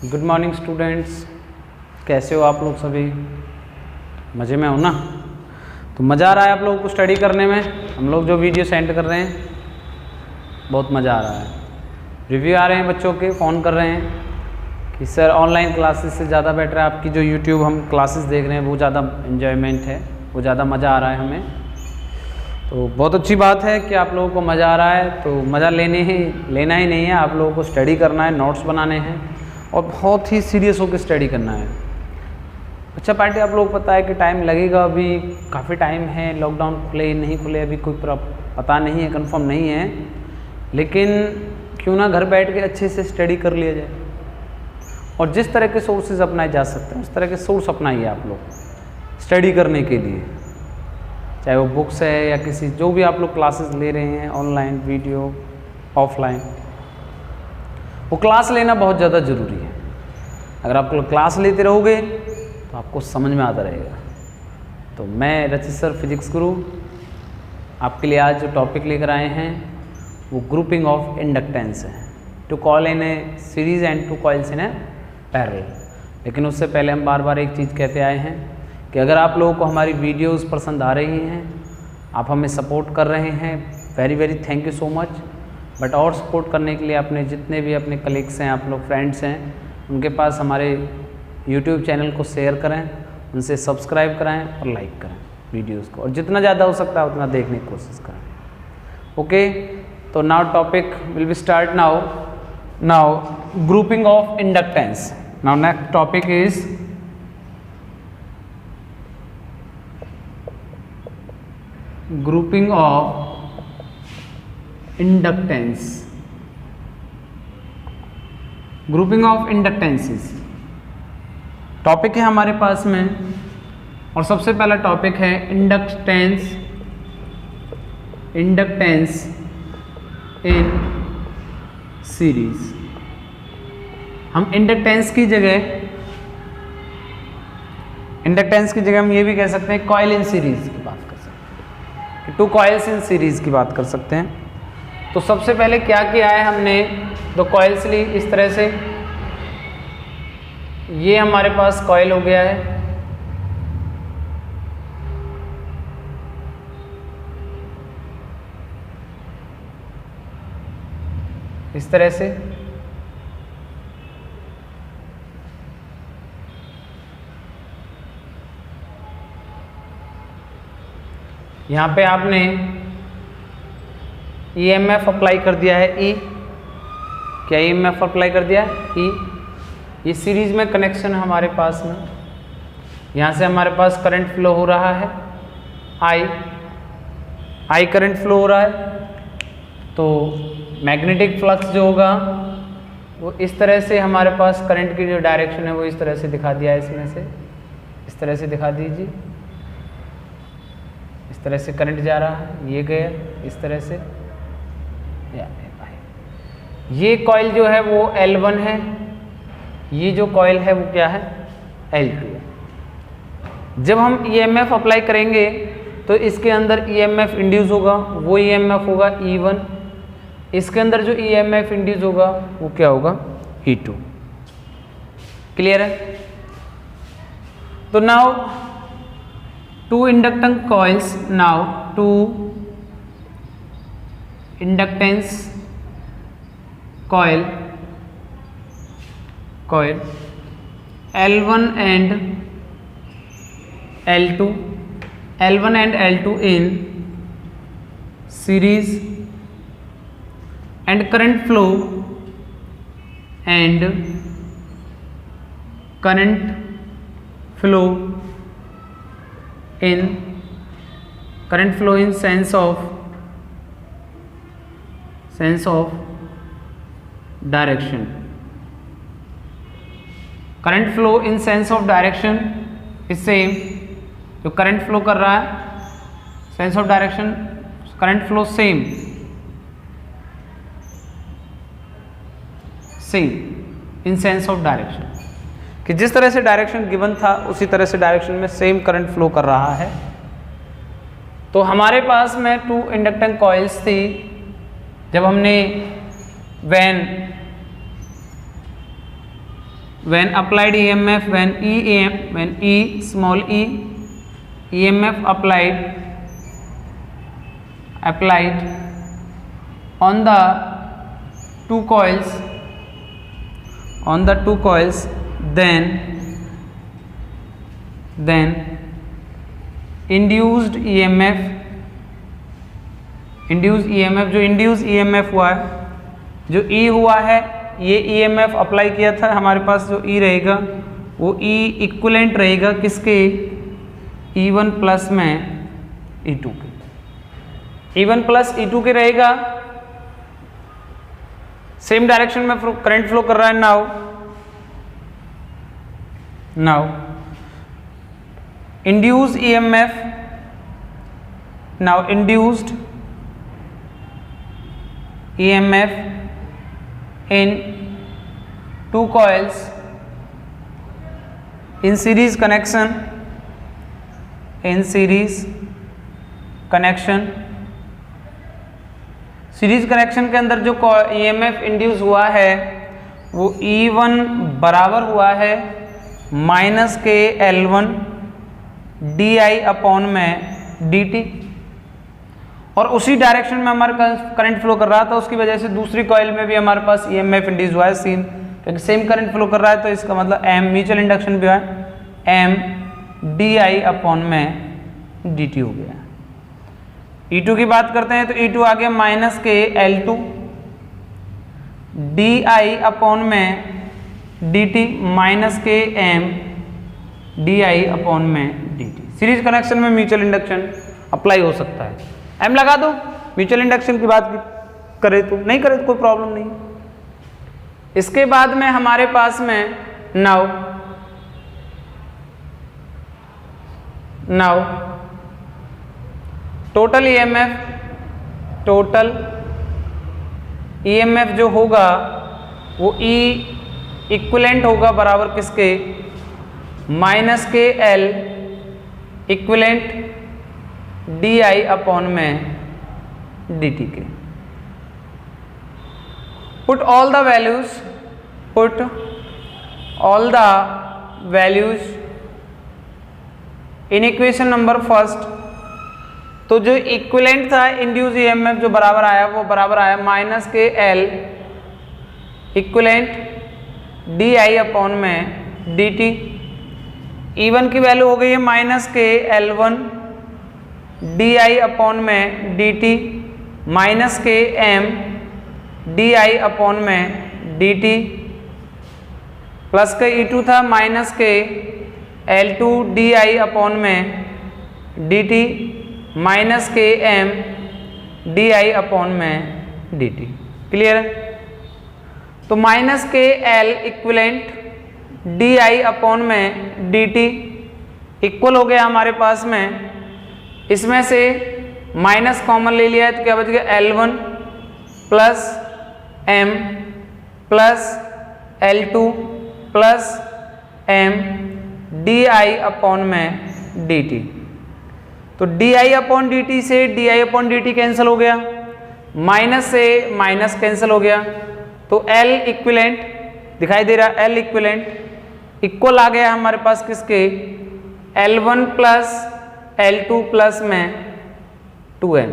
Good morning students, कैसे हो आप लोग सभी? मज़े में हो ना? तो मज़ा आ रहा है आप लोगों को स्टडी करने में? हम लोग जो वीडियो सेंड कर रहे हैं बहुत मज़ा आ रहा है। रिव्यू आ रहे हैं बच्चों के, फ़ोन कर रहे हैं कि सर ऑनलाइन क्लासेस से ज़्यादा बेटर है आपकी जो यूट्यूब हम क्लासेस देख रहे हैं, वो ज़्यादा इन्जॉयमेंट है, वो ज़्यादा मज़ा आ रहा है हमें। तो बहुत अच्छी बात है कि आप लोगों को मज़ा आ रहा है। तो मज़ा लेना ही नहीं है, आप लोगों को स्टडी करना है, नोट्स बनाने हैं और बहुत ही सीरियस होकर स्टडी करना है। अच्छा पार्टी, आप लोग को पता है कि टाइम लगेगा, अभी काफ़ी टाइम है, लॉकडाउन खुले नहीं खुले अभी कोई पता नहीं है, कंफर्म नहीं है, लेकिन क्यों ना घर बैठ के अच्छे से स्टडी कर लिया जाए। और जिस तरह के सोर्सेज अपनाए जा सकते हैं उस तरह के सोर्स अपनाइए आप लोग स्टडी करने के लिए, चाहे वो बुक्स है या किसी जो भी आप लोग क्लासेस ले रहे हैं, ऑनलाइन, वीडियो, ऑफलाइन, वो क्लास लेना बहुत ज़्यादा ज़रूरी है। अगर आप लोग क्लास लेते रहोगे तो आपको समझ में आता रहेगा। तो मैं रचित सर फिजिक्स गुरु आपके लिए आज जो टॉपिक लेकर आए हैं वो ग्रुपिंग ऑफ इंडक्टेंस है, two coil in a series and two coils in a parallel. लेकिन उससे पहले हम बार बार एक चीज़ कहते आए हैं कि अगर आप लोगों को हमारी वीडियोस पसंद आ रही हैं, आप हमें सपोर्ट कर रहे हैं, very very thank you so much. But और सपोर्ट करने के लिए अपने जितने भी अपने कलीग्स हैं, आप लोग फ्रेंड्स हैं, उनके पास हमारे यूट्यूब चैनल को शेयर करें, उनसे सब्सक्राइब कराएं और लाइक करें वीडियोस को, और जितना ज़्यादा हो सकता है उतना देखने की कोशिश करें। ओके, तो now topic will be start now grouping of inductance. Now next topic is grouping of inductance. Grouping of inductances topic है हमारे पास में, और सबसे पहला टॉपिक है इंडक्टेंस इन सीरीज। हम इंडक्टेंस की जगह हम ये भी कह सकते हैं कॉइल इन सीरीज की बात कर सकते हैं, टू कॉइल्स इन सीरीज की बात कर सकते हैं। तो सबसे पहले क्या किया है हमने, दो कॉइल्स ली इस तरह से, ये हमारे पास कॉइल हो गया है, इस तरह से। यहाँ पे आपने EMF अप्लाई कर दिया है, E। क्या EMF अप्लाई कर दिया है? E। ये सीरीज में कनेक्शन है हमारे पास में, यहाँ से हमारे पास करंट फ्लो हो रहा है, I करंट फ्लो हो रहा है। तो मैग्नेटिक फ्लक्स जो होगा वो इस तरह से, हमारे पास करंट की जो डायरेक्शन है वो इस तरह से दिखा दिया है, इसमें से इस तरह से दिखा दीजिए, इस तरह से करंट जा रहा है, ये गया इस तरह से। ये कॉइल जो है वो L1 है, ये जो कॉइल है वो क्या है, L2 है। जब हम EMF अप्लाई करेंगे तो इसके अंदर EMF इंड्यूस होगा, वो EMF होगा E1। इसके अंदर जो EMF इंड्यूस होगा वो क्या होगा, E2। क्लियर है? तो now two inductance coils, now two inductance coil L1 and L2 in series, and current flow in sense of direction. Current flow in sense of direction is same, जो current flow कर रहा है sense of direction, current flow same in sense of direction, कि जिस तरह से direction given था उसी तरह से डायरेक्शन में सेम करंट फ्लो कर रहा है। तो हमारे पास में टू इंडक्टेंस कॉइल्स थी, जब हमने when when applied EMF, when E small e EMF applied on the two coils, then induced EMF जो induced EMF हुआ है, जो E हुआ है, ये EMF अप्लाई किया था, हमारे पास जो E रहेगा वो E इक्विवेलेंट रहेगा किसके, E1 प्लस में E2 के, E1 प्लस E2 के रहेगा। सेम डायरेक्शन में करंट फ्लो कर रहा है। Now induced EMF, now induced EMF in two coils in series connection, series connection के अंदर जो EMF इंड्यूस हुआ है वो E1 बराबर हुआ है माइनस के L1 DI अपॉन में DT, और उसी डायरेक्शन में हमारे करंट फ्लो कर रहा था, उसकी वजह से दूसरी कॉइल में भी हमारे पास EMF इंड्यूस हुआ है क्योंकि सेम करंट फ्लो कर रहा है, तो इसका मतलब M म्यूचुअल इंडक्शन भी हुआ है, M DI अपॉन में DT हो गया। E2 की बात करते हैं तो E2 आ गया माइनस के L2 DI अपॉन में DT माइनस के M DI अपॉन में DT। सीरीज कनेक्शन में म्यूचुअल इंडक्शन अप्लाई हो सकता है। M लगा दो, म्यूचुअल इंडक्शन की बात करे तो, नहीं करे तो कोई प्रॉब्लम नहीं। इसके बाद में हमारे पास में नाउ टोटल EMF जो होगा वो E इक्विवेलेंट होगा बराबर किसके, माइनस के L इक्विवेलेंट DI अपॉन में DT के। Put all the values in equation number first. तो जो इक्विवेलेंट था इंड्यूस EMF जो बराबर आया वो बराबर आया माइनस के L इक्विवेलेंट DI अपॉन में DT। E1 की वैल्यू हो गई है माइनस के L1 DI अपॉन में DT माइनस के M DI अपॉन में DT प्लस के E2 था माइनस के L2 DI अपॉन में DT माइनस के M DI अपॉन में DT। क्लियर है? तो माइनस के L इक्विवेलेंट DI अपॉन में DT इक्वल हो गया हमारे पास में, इसमें से माइनस कॉमन ले लिया है तो क्या बच गया L1 plus M plus L2 plus M DI upon में DT। तो DI अपॉन DT से DI अपॉन DT कैंसिल हो गया, माइनस से माइनस कैंसिल हो गया, तो L इक्विवेलेंट दिखाई दे रहा है, L इक्विवेलेंट इक्वल आ गया हमारे पास किसके, L1 प्लस L2 प्लस में 2M।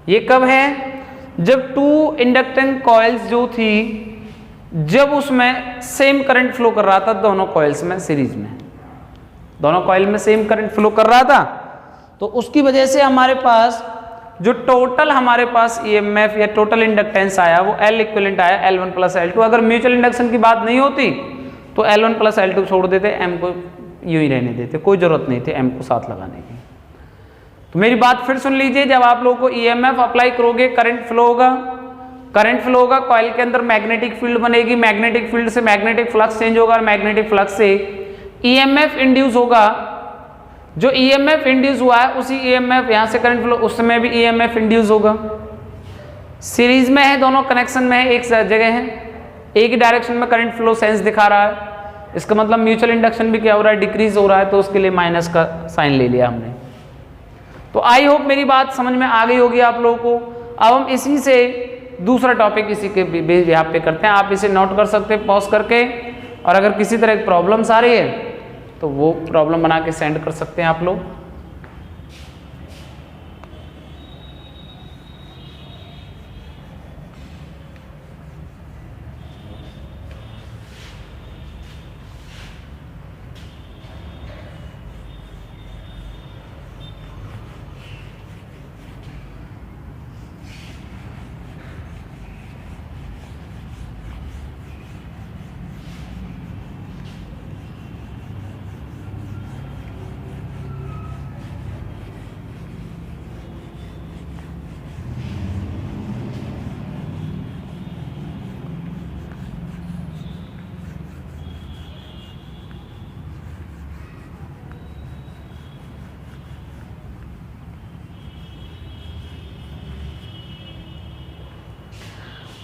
ये कब है, जब टू इंडक्टेंस कॉइल्स जो थी जब उसमें सेम करंट फ्लो कर रहा था, दोनों कॉइल्स में सीरीज में, दोनों कॉइल में सेम करंट फ्लो कर रहा था, तो उसकी वजह से हमारे पास जो टोटल हमारे पास EMF या टोटल इंडक्टेंस आया वो L इक्विवेलेंट आया L1 प्लस L2। अगर म्यूचुअल इंडक्शन की बात नहीं होती तो L1 प्लस L2 छोड़ देते, M को यूं ही रहने देते, कोई जरूरत नहीं थी M को साथ लगाने की। तो मेरी बात फिर सुन लीजिए, जब आप लोगों को EMF अप्लाई करोगे करंट फ्लो होगा, कॉइल के अंदर मैग्नेटिक फील्ड बनेगी, मैग्नेटिक फील्ड से मैग्नेटिक फ्लक्स चेंज होगा और मैग्नेटिक फ्लक्स से EMF इंड्यूस होगा। जो EMF इंड्यूस हुआ है उसी EMF यहाँ से करंट फ्लो, उस समय भी EMF इंड्यूस होगा। सीरीज में है, दोनों कनेक्शन में है, एक जगह है, एक ही डायरेक्शन में करंट फ्लो सेंस दिखा रहा है, इसका मतलब म्यूचुअल इंडक्शन भी क्या हो रहा है, डिक्रीज हो रहा है, तो उसके लिए माइनस का साइन ले लिया हमने। तो आई होप मेरी बात समझ में आ गई होगी आप लोगों को। अब हम इसी से दूसरा टॉपिक इसी के बिहाफ पे करते हैं, आप इसे नोट कर सकते हैं पॉज करके। और अगर किसी तरह की प्रॉब्लम्स आ रही है तो वो प्रॉब्लम बना के सेंड कर सकते हैं आप लोग।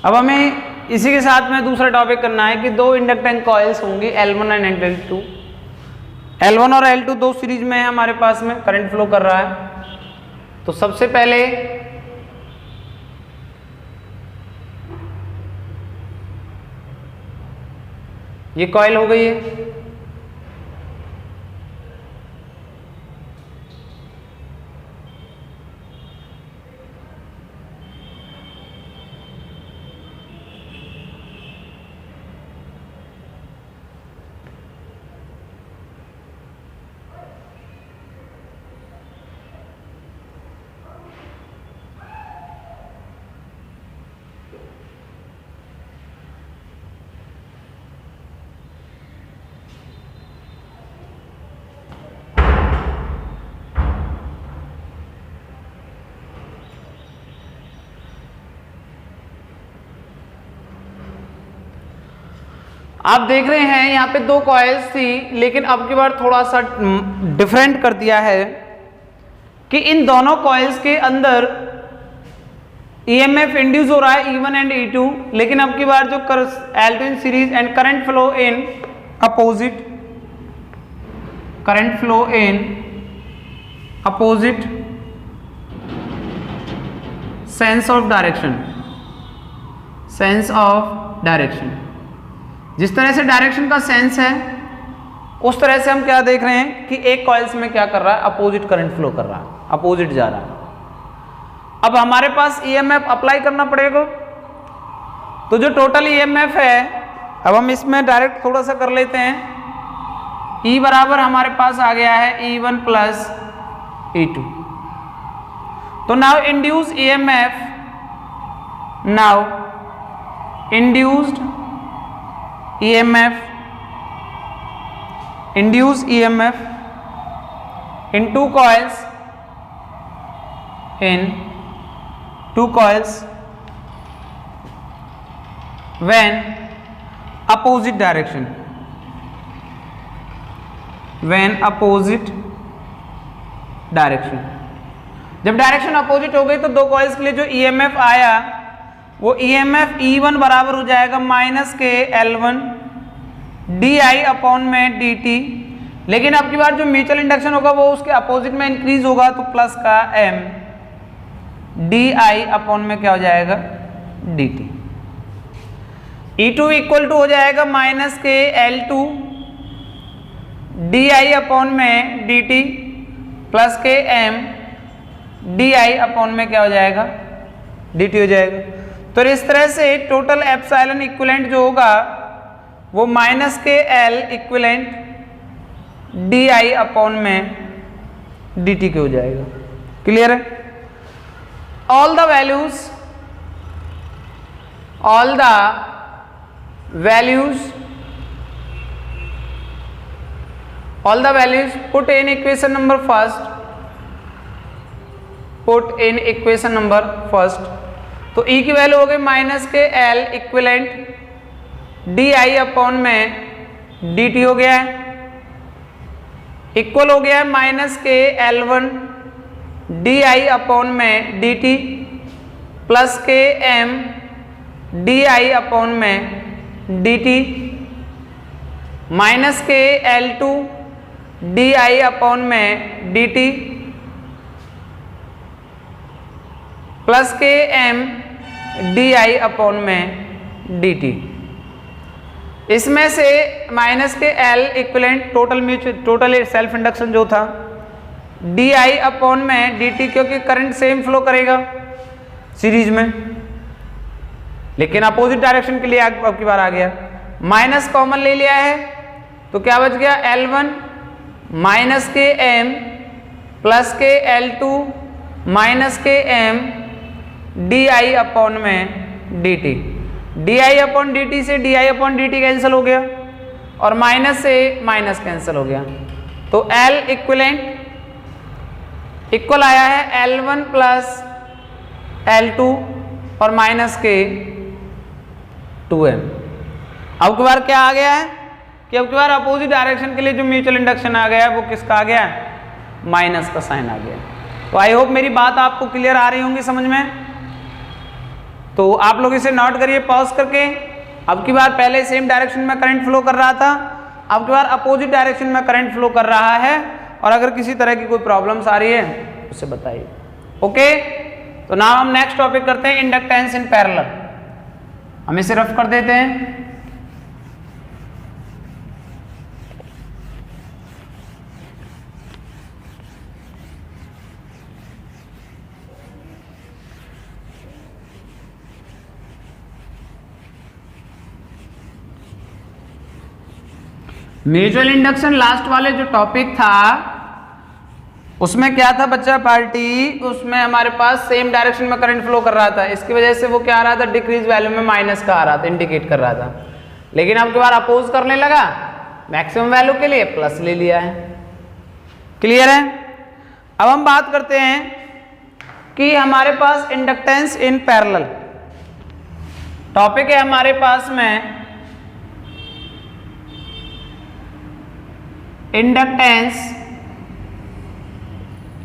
अब हमें इसी के साथ में दूसरा टॉपिक करना है कि दो इंडक्टेंस कॉइल्स होंगी L1 एंड L2। L1 और L2 दो सीरीज में है हमारे पास में, करंट फ्लो कर रहा है। तो सबसे पहले ये कॉइल हो गई है, आप देख रहे हैं यहाँ पे दो कॉइल्स थी, लेकिन अब की बार थोड़ा सा डिफरेंट कर दिया है कि इन दोनों कॉइल्स के अंदर ईएमएफ इंड्यूस हो रहा है E1 एंड E2, लेकिन अब की बार जो L2 in series and current flow in opposite, current flow in opposite sense of direction, sense of direction. जिस तरह से डायरेक्शन का सेंस है उस तरह से हम क्या देख रहे हैं कि एक कॉइल्स में क्या कर रहा है, अपोजिट करंट फ्लो कर रहा है, अपोजिट जा रहा है। अब हमारे पास ईएमएफ अप्लाई करना पड़ेगा, तो जो टोटल ईएमएफ है अब हम इसमें डायरेक्ट थोड़ा सा कर लेते हैं। E बराबर हमारे पास आ गया है E1 प्लस E2। तो now induce EMF, now induced EMF, induced EMF in two coils, when opposite direction, when opposite direction। जब डायरेक्शन अपोजिट हो गई तो दो कॉइल्स के लिए जो EMF आया वो EMF E1 बराबर हो जाएगा माइनस के L1 DI अपॉन में DT, लेकिन अब की बार जो म्यूचुअल इंडक्शन होगा वो उसके अपोजिट में इंक्रीज होगा, तो प्लस का M DI अपॉन में क्या हो जाएगा DT। E2 इक्वल टू हो जाएगा माइनस के L2 DI अपॉन में DT प्लस के M DI अपॉन में क्या हो जाएगा DT हो जाएगा। तो इस तरह से टोटल एप्सिलॉन इक्विवेलेंट जो होगा वो माइनस के L इक्विवेलेंट DI अपॉन में DT के हो जाएगा। क्लियर है? All the values put in equation number first. तो E की वैल्यू हो गई माइनस के L इक्विवेलेंट DI अपॉन में DT हो गया है, इक्वल हो गया है माइनस के L1 DI अपॉन में DT प्लस के M DI अपॉन में DT माइनस के L2 DI अपॉन में DT प्लस के M DI अपॉन में DT। इसमें से माइनस के L equivalent total self induction जो था di अपॉन में dt, क्योंकि करंट सेम फ्लो करेगा सीरीज में, लेकिन अपोजिट डायरेक्शन के लिए अब की बार आ गया। माइनस कॉमन ले लिया है तो क्या बच गया, L1 माइनस के m प्लस के L2 माइनस के m di अपॉन में dt। di अपॉन dt से di अपॉन dt कैंसिल हो गया और माइनस से माइनस कैंसिल हो गया, तो L इक्विवेलेंट इक्वल आया है L1 प्लस L2 और माइनस के 2m। अब की बार क्या आ गया है कि अब की बार अपोजिट डायरेक्शन के लिए जो म्यूचुअल इंडक्शन आ गया है वो किसका आ गया है, माइनस का साइन आ गया। तो आई होप मेरी बात आपको क्लियर आ रही होंगी समझ में। तो आप लोग इसे नोट करिए पॉज करके। अब की बार पहले सेम डायरेक्शन में करंट फ्लो कर रहा था, अब की बार अपोजिट डायरेक्शन में करंट फ्लो कर रहा है, और अगर किसी तरह की कोई प्रॉब्लम्स आ रही है उसे बताइए। ओके, तो नाउ हम नेक्स्ट टॉपिक करते हैं, इंडक्टेंस इन पैरेलल। हम इसे रफ कर देते हैं। म्यूचुअल इंडक्शन लास्ट वाले जो टॉपिक था उसमें क्या था बच्चा पार्टी, उसमें हमारे पास सेम डायरेक्शन में करंट फ्लो कर रहा था, इसकी वजह से वो क्या आ रहा था, डिक्रीज वैल्यू में माइनस का आ रहा था, इंडिकेट कर रहा था। लेकिन अब की बार अपोज करने लगा, मैक्सिमम वैल्यू के लिए प्लस ले लिया है। क्लियर है। अब हम बात करते हैं कि हमारे पास इंडक्टेंस इन पैरेलल टॉपिक है हमारे पास में, inductance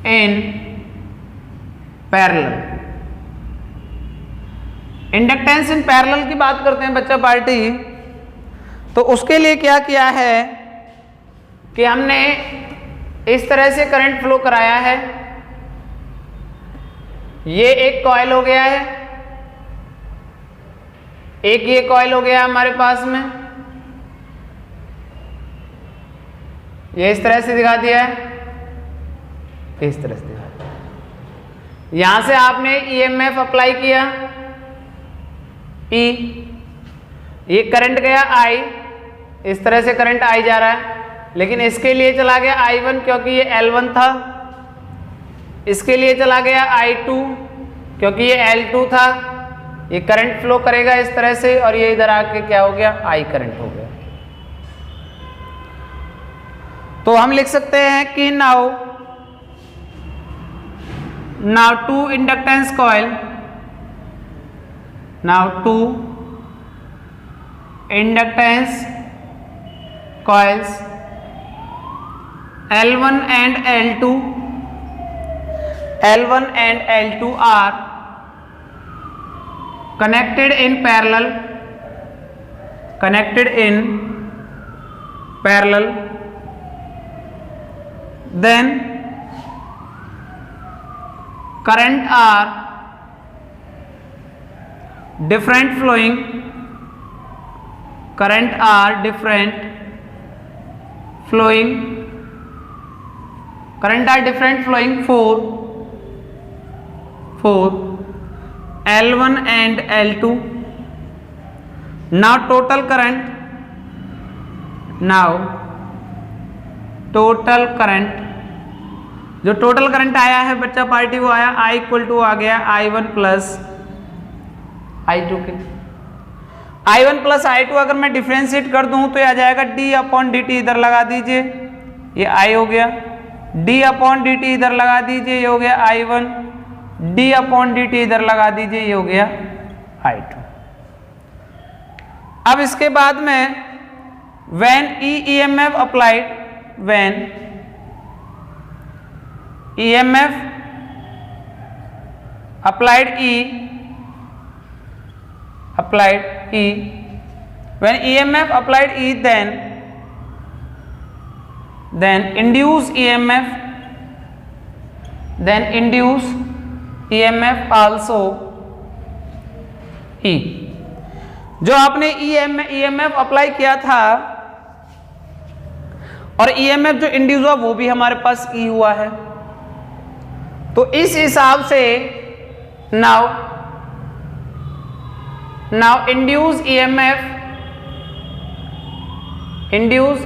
in parallel. Inductance in parallel की बात करते हैं बच्चा पार्टी, तो उसके लिए क्या किया है कि हमने इस तरह से करंट फ्लो कराया है। ये एक कॉइल हो गया है, एक ये कॉइल हो गया हमारे पास में, ये इस तरह से दिखा दिया है, इस तरह से दिखा दिया। यहां से आपने ईएमएफ अप्लाई किया E, ये करंट गया I, इस तरह से करंट I जा रहा है, लेकिन इसके लिए चला गया I1 क्योंकि ये L1 था, इसके लिए चला गया I2 क्योंकि ये L2 था। ये करंट फ्लो करेगा इस तरह से और ये इधर आके क्या हो गया, I करंट हो गया। तो हम लिख सकते हैं कि now two inductance coil, now two inductance coils L1 and L2, L1 and L2 are connected in parallel, then current are different flowing, for L1 and L2. Now total current, जो total current आया है बच्चा party वो आया I equal to आ गया I1 plus I2 के। I1 plus I2 अगर मैं डिफ्रेंशिएट कर दूं तो ये आ जाएगा d अपॉन dt, इधर लगा दीजिए ये I हो गया, d अपॉन dt इधर लगा दीजिए ये हो गया I1, d अपॉन dt इधर लगा dीजिए ये हो गया I2। अब इसके बाद में when EMF applied, when EMF applied when EMF applied E, then induce EMF also E। जो आपने ईएमएफ अप्लाई किया था और ईएमएफ जो इंड्यूस हुआ वो भी हमारे पास ई हुआ है। तो इस हिसाब से now induce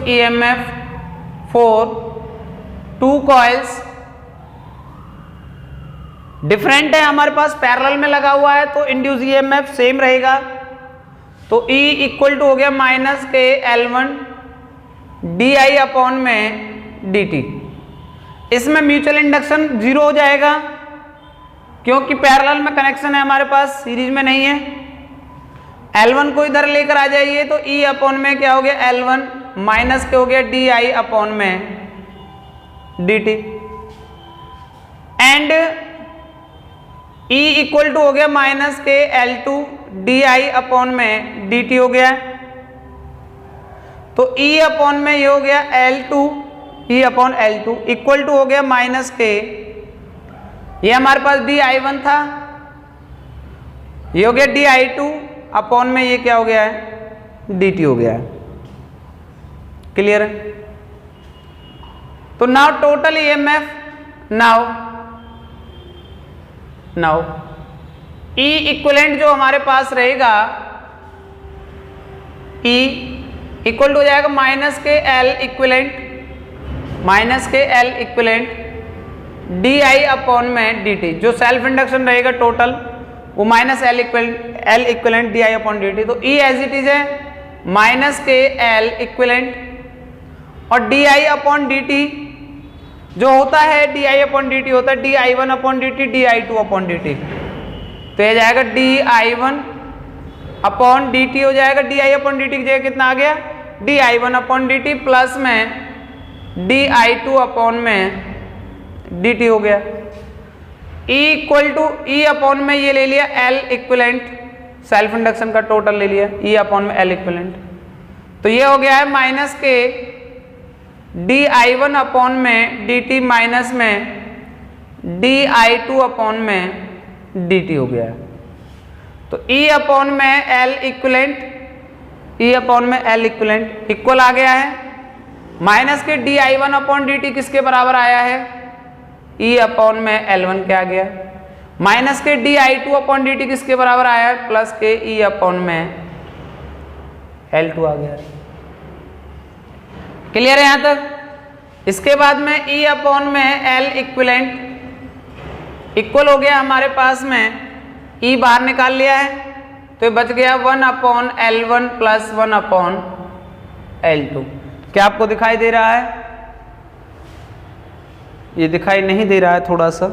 EMF for two coils different है, हमारे पास पैरेलल में लगा हुआ है तो इंड्यूस ईएमएफ सेम रहेगा। तो E इक्वल टू हो गया माइनस के L1 DI अपॉन में DT। इसमें म्यूचुअल इंडक्शन 0 हो जाएगा क्योंकि पैरेलल में कनेक्शन है हमारे पास, सीरीज में नहीं है। L1 को इधर लेकर आ जाइए तो E अपॉन में क्या हो गया L1 माइनस के हो गया DI अपॉन में DT and E equal to हो गया माइनस के L2 DI अपॉन में DT हो गया। तो E अपॉन में ये हो गया L2 E upon L2 equal to हो गया माइनस के, ये हमारे पास DI1 था, ये हो गया DI2 अपॉन में ये क्या हो गया है DT हो गया है। क्लियर है? तो now total EMF now E equivalent जो हमारे पास रहेगा E इक्वल टू हो जाएगा माइनस के L इक्विवेलेंट DI अपॉन में DT। जो सेल्फ इंडक्शन रहेगा टोटल वो minus L equivalent DI upon DT। तो E एज इट इज है माइनस के L इक्विवेलेंट और DI अपॉन DT जो होता है DI अपॉन DT होता है DI1 upon DT DI2 upon DT। तो ये जाएगा DI1 अपॉन DT हो जाएगा, DI अपॉन DT की जगह कितना आ गया DI1 अपॉन DT प्लस में DI2 अपॉन में DT हो गया। E equal to E upon में ये ले लिया L इक्विवेलेंट, सेल्फ इंडक्शन का टोटल ले लिया E अपॉन में L इक्विवेलेंट। तो ये हो गया है माइनस के DI1 अपॉन में DT माइनस में DI2 अपॉन में DT हो गया है। तो E अपॉन में L इक्विवेलेंट इक्वल आ गया है माइनस के DI1 अपॉन DT किसके बराबर आया है E अपॉन में L1 के आ गया, माइनस के DI2 अपॉन DT किसके बराबर आया है प्लस के E अपॉन में L2 आ गया। क्लियर है यहां तक? इसके बाद में E अपॉन में L इक्विवेलेंट इक्वल हो गया हमारे पास में E बाहर निकाल लिया है तो ये बच गया 1 upon L1 plus 1 upon L2। क्या आपको दिखाई दे रहा है? ये दिखाई नहीं दे रहा है, थोड़ा सा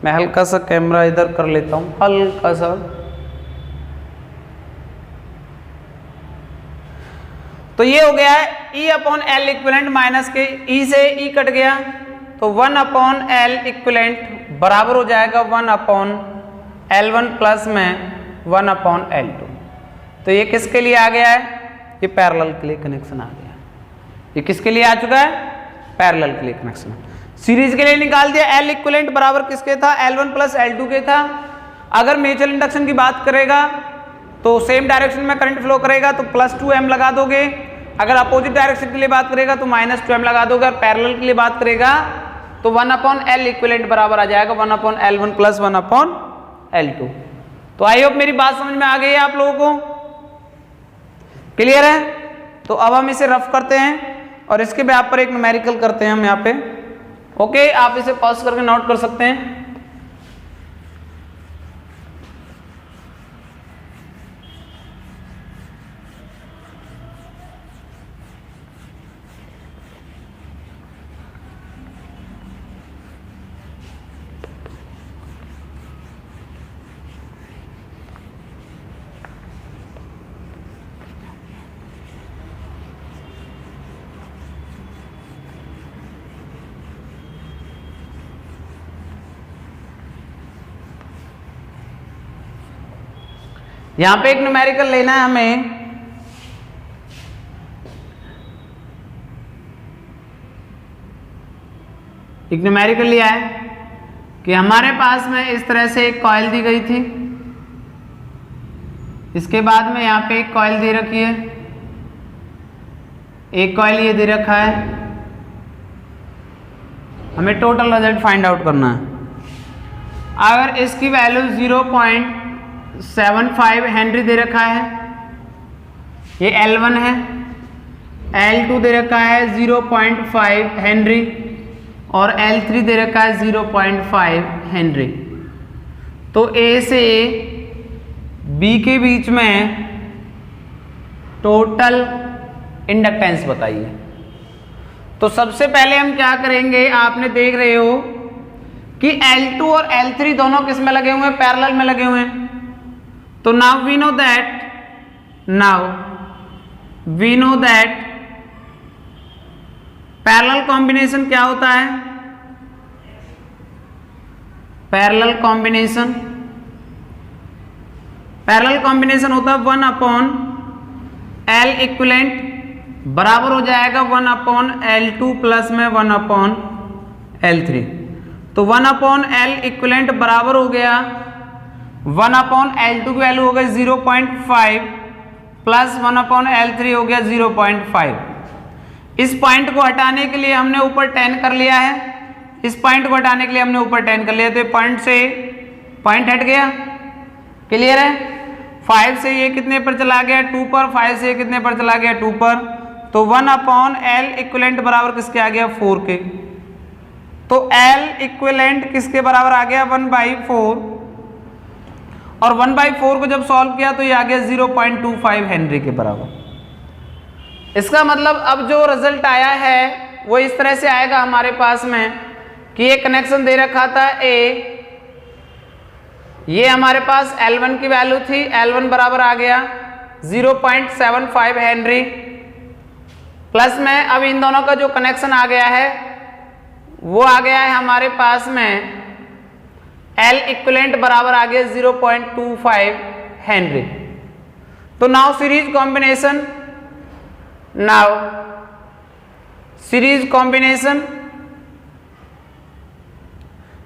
मैं हल्का सा कैमरा इधर कर लेता हूं, हल्का सा। तो ये हो गया है E upon L equivalent minus के E से E कट गया तो 1 अपॉन L इक्विवेलेंट बराबर हो जाएगा 1 अपॉन L1 प्लस में 1 अपॉन L2। तो ये किसके लिए आ गया है? ये पैरेलल के लिए कनेक्शन आ गया। ये किसके लिए आ चुका है? पैरेलल के लिए कनेक्शन। सीरीज के लिए निकाल दिया, L इक्विवेलेंट बराबर किसके था? L1 प्लस L2 के था। अगर म्यूचुअल इंडक्शन की बात करेगा तो सेम डायरेक्शन में करंट फ्लो करेगा तो प्लस 2M लगा दोगे, अगर अपोजिट डायरेक्शन के लिए बात करेगा तो माइनस 2M लगा दोगे, और पैरेलल के लिए बात करेगा तो 1 अपॉन L इक्विवेलेंट बराबर आ जाएगा 1 upon L1 plus 1 upon L2। तो आई होप मेरी बात समझ में आ गई है आप लोगों को? क्लियर है? तो अब हम इसे रफ करते हैं और इसके बाद पर एक न्यूमेरिकल करते हैं हम यहाँ पे। ओके, आप इसे पॉज करके नोट कर सकते हैं। यहां पे एक न्यूमेरिकल लेना है हमें। एक न्यूमेरिकल लिया है कि हमारे पास में इस तरह से एक कॉइल दी गई थी, इसके बाद में यहाँ पे एक कॉइल दे रखी है, एक कॉइल ये दे रखा है। हमें टोटल रिजल्ट फाइंड आउट करना है। अगर इसकी वैल्यू 0.75 हेनरी दे रखा है, ये L1 है, L2 दे रखा है 0.5 हेनरी और L3 दे रखा है 0.5 हेनरी। तो A से B के बीच में टोटल इंडक्टेंस बताइए। तो सबसे पहले हम क्या करेंगे, आपने देख रहे हो कि L2 और L3 दोनों किस में लगे हुए हैं, पैरेलल में लगे हुए हैं। तो now we know that parallel combination क्या होता है। पैरेलल कॉम्बिनेशन होता है 1/L इक्विवेलेंट बराबर हो जाएगा 1/L2 प्लस में 1/L3। तो 1/L इक्विवेलेंट बराबर हो गया 1/L2 की वैल्यू हो गई 0.5 प्लस 1/L3 हो गया 0.5। इस पॉइंट को हटाने के लिए हमने ऊपर 10 कर लिया है, इस पॉइंट को हटाने के लिए हमने ऊपर 10 कर लिया। तो पॉइंट से पॉइंट हट गया, क्लियर है। 5 से ये कितने पर चला गया, 2 पर। 5 से ये कितने पर चला गया, 2 पर। तो 1/L इक्विवेलेंट बराबर किसके आ गया, 4 के। तो L इक्विवेलेंट किसके बराबर आ गया, 1/4। और 1/4 को जब सॉल्व किया तो ये आ गया 0.25 हेनरी के बराबर। इसका मतलब अब जो रिजल्ट आया है वो इस तरह से आएगा हमारे पास में कि ये कनेक्शन दे रखा था A, ये हमारे पास L1 की वैल्यू थी, L1 बराबर आ गया 0.75 हेनरी प्लस में अब इन दोनों का जो कनेक्शन आ गया है वो आ गया है हमारे पास में L इक्विवेलेंट बराबर आ गया 0.25 हेनरी। तो नाउ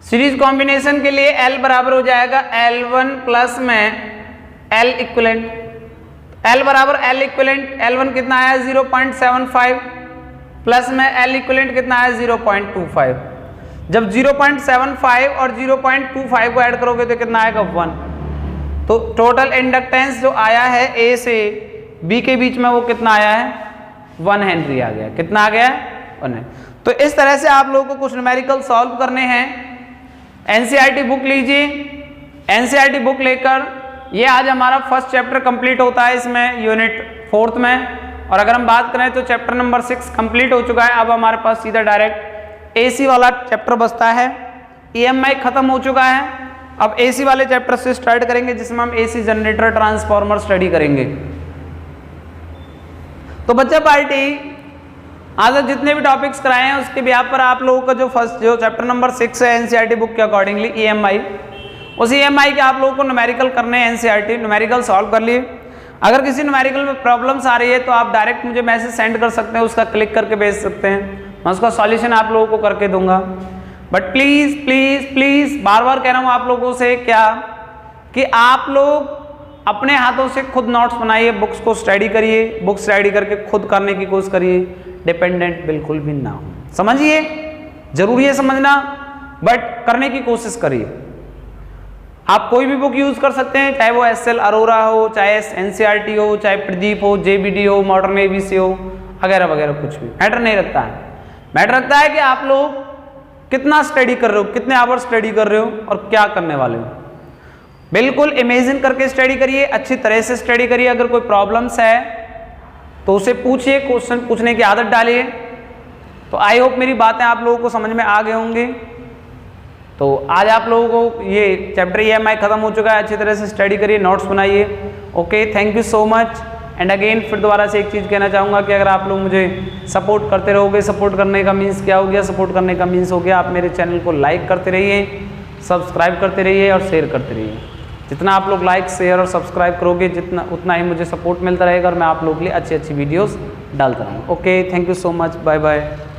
सीरीज कॉम्बिनेशन के लिए L बराबर हो जाएगा L1 प्लस में L इक्विवेलेंट। L बराबर L इक्विवेलेंट, L1 कितना आया 0.75 प्लस में L इक्विवेलेंट कितना आया 0.25। जब 0.75 और 0.25 को ऐड करोगे तो कितना आएगा 1। तो टोटल इंडक्टेंस जो आया है A से B के बीच में वो कितना आया है, 1 हेनरी आ गया। कितना आ गया, 1 है। तो इस तरह से आप लोगों को कुछ न्यूमेरिकल सॉल्व करने हैं। एनसीईआरटी बुक लीजिए, एनसीईआरटी बुक लेकर ये आज हमारा फर्स्ट चैप्टर कंप्लीट होता है इसमें यूनिट 4th में। और अगर हम बात करें तो चैप्टर नंबर 6 कंप्लीट हो चुका है। अब हमारे पास सीधा डायरेक्ट एसी वाला चैप्टर बचता है। ईएमआई खत्म हो चुका है, अब एसी वाले चैप्टर से स्टार्ट करेंगे जिसमें हम एसी जनरेटर ट्रांसफार्मर स्टडी करेंगे। तो बच्चा पार्टी आज जितने भी टॉपिक्स कराए हैं उसके बिहाफ पर आप लोगों का जो चैप्टर नंबर 6 है एनसीईआरटी बुक के अकॉर्डिंगली ईएमआई, उस ईएमआई के आप लोगों को न्यूमेरिकल करने हैं। एनसीईआरटी न्यूमेरिकल सॉल्व कर लिए। अगर किसी न्यूमेरिकल में प्रॉब्लम्स आ रही है तो आप डायरेक्ट मुझे मैसेज सेंड कर सकते हैं, उसका क्लिक करके भेज सकते हैं, मैं उसका सॉल्यूशन आप लोगों को करके दूंगा। बट प्लीज़ प्लीज़ प्लीज़ बार बार कह रहा हूँ आप लोगों से क्या कि आप लोग अपने हाथों से खुद नोट्स बनाइए, बुक्स को स्टडी करिए, बुक स्टडी करके खुद करने की कोशिश करिए, डिपेंडेंट बिल्कुल भी ना हो। समझिए, जरूरी है समझना, बट करने की कोशिश करिए। आप कोई भी बुक यूज कर सकते हैं, चाहे वो एसएल अरोरा हो, चाहे एनसीईआरटी हो, चाहे प्रदीप हो, जेबीडी हो, मॉडर्न एबीसी हो, वगैरह वगैरह, कुछ भी मैटर नहीं रखता है। मैटर रखता है कि आप लोग कितना स्टडी कर रहे हो, कितने आवर स्टडी कर रहे हो और क्या करने वाले हो। बिल्कुल इमेजिन करके स्टडी करिए, अच्छी तरह से स्टडी करिए। अगर कोई प्रॉब्लम्स है तो उसे पूछिए, क्वेश्चन पूछने की आदत डालिए। तो आई होप मेरी बातें आप लोगों को समझ में आ गए होंगे। तो आज आप लोगों को ये चैप्टर ईएमआई खत्म हो चुका है, अच्छी तरह से स्टडी करिए, नोट्स बनाइए। Okay, thank you so much. And again फिर दोबारा से एक चीज़ कहना चाहूँगा कि अगर आप लोग मुझे सपोर्ट करते रहोगे, सपोर्ट करने का मीन्स क्या हो गया, सपोर्ट करने का मीन्स हो गया आप मेरे चैनल को लाइक करते रहिए, सब्सक्राइब करते रहिए और शेयर करते रहिए। जितना आप लोग लाइक, शेयर और सब्सक्राइब करोगे उतना ही मुझे सपोर्ट मिलता रहेगा और मैं आप लोगों के लिए अच्छी अच्छी वीडियोस डालता रहूँगा। Okay, thank you so much, bye bye.